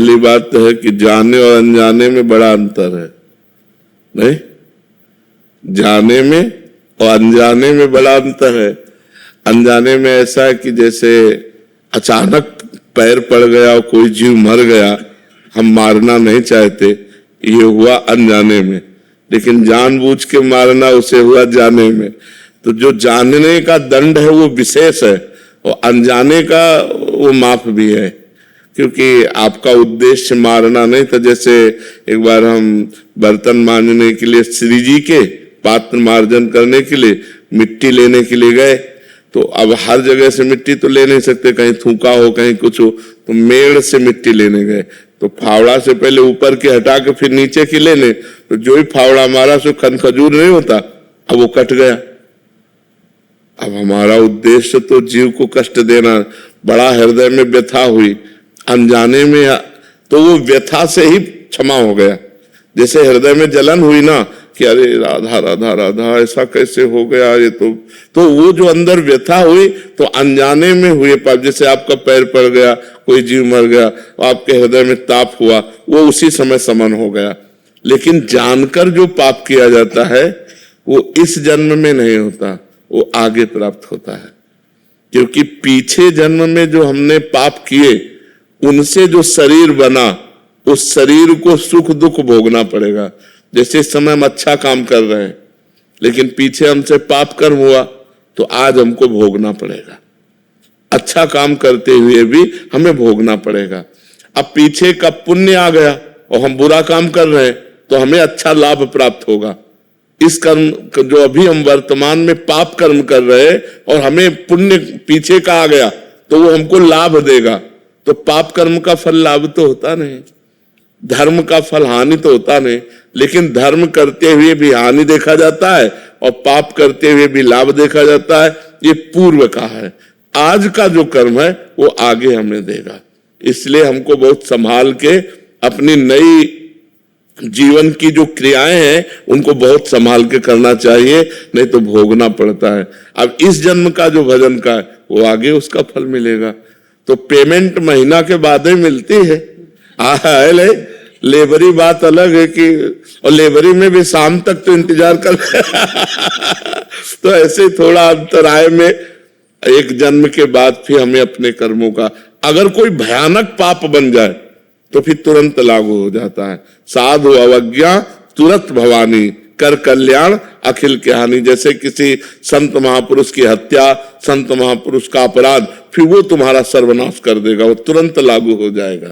पहली बात तो है कि जाने और अनजाने में बड़ा अंतर है। नहीं, जाने में और अनजाने में बड़ा अंतर है। अनजाने में ऐसा है कि जैसे अचानक पैर पड़ गया और कोई जीव मर गया, हम मारना नहीं चाहते, ये हुआ अनजाने में। लेकिन जानबूझ के मारना उसे हुआ जाने में। तो जो जानने का दंड है वो विशेष है और अनजाने का वो माफ भी है, क्योंकि आपका उद्देश्य मारना नहीं था। जैसे एक बार हम बर्तन मांजने के लिए श्री जी के पात्र मार्जन करने के लिए मिट्टी लेने के लिए गए, तो अब हर जगह से मिट्टी तो ले नहीं सकते, कहीं थूका हो कहीं कुछ हो, तो मेड़ से मिट्टी लेने गए। तो फावड़ा से पहले ऊपर के हटा के फिर नीचे की लेने, तो जो ही फावड़ा हमारा सो खजूर नहीं होता, अब वो कट गया। अब हमारा उद्देश्य तो जीव को कष्ट देना, बड़ा हृदय में व्यथा हुई, अनजाने में तो वो व्यथा से ही क्षमा हो गया। जैसे हृदय में जलन हुई ना कि अरे राधा राधा राधा ऐसा कैसे हो गया, ये तो वो जो अंदर व्यथा हुई तो अनजाने में हुए पाप। जैसे आपका पैर पड़ गया, कोई जीव मर गया, आपके हृदय में ताप हुआ, वो उसी समय समन हो गया। लेकिन जानकर जो पाप किया जाता है वो इस जन्म में नहीं होता, वो आगे प्राप्त होता है। क्योंकि पीछे जन्म में जो हमने पाप किए उनसे जो शरीर बना, उस शरीर को सुख दुख भोगना पड़ेगा। जैसे इस समय हम अच्छा काम कर रहे हैं, लेकिन पीछे हमसे पाप कर्म हुआ तो आज हमको भोगना पड़ेगा। अच्छा काम करते हुए भी हमें भोगना पड़ेगा। अब पीछे का पुण्य आ गया और हम बुरा काम कर रहे हैं तो हमें अच्छा लाभ प्राप्त होगा। इस कर्म जो अभी हम वर्तमान में पाप कर्म कर रहे हैं और हमें पुण्य पीछे का आ गया तो वो हमको लाभ देगा। तो पाप कर्म का फल लाभ तो होता नहीं, धर्म का फल हानि तो होता नहीं। लेकिन धर्म करते हुए भी हानि देखा जाता है और पाप करते हुए भी लाभ देखा जाता है। ये पूर्व का है, आज का जो कर्म है वो आगे हमें देगा। इसलिए हमको बहुत संभाल के अपनी नई जीवन की जो क्रियाएं हैं उनको बहुत संभाल के करना चाहिए, नहीं तो भोगना पड़ता है। अब इस जन्म का जो भजन का है वो आगे उसका फल मिलेगा। तो पेमेंट महीना के बाद ही मिलती है। लेबरी बात अलग है कि, और लेबरी में भी शाम तक तो इंतजार कर तो ऐसे थोड़ा अंतराय में एक जन्म के बाद फिर हमें अपने कर्मों का, अगर कोई भयानक पाप बन जाए तो फिर तुरंत लागू हो जाता है। साधु अवज्ञा तुरंत भवानी, कर कल्याण अखिल के हानि। जैसे किसी संत महापुरुष की हत्या, संत महापुरुष का अपराध, फिर वो तुम्हारा सर्वनाश कर देगा, वो तुरंत लागू हो जाएगा।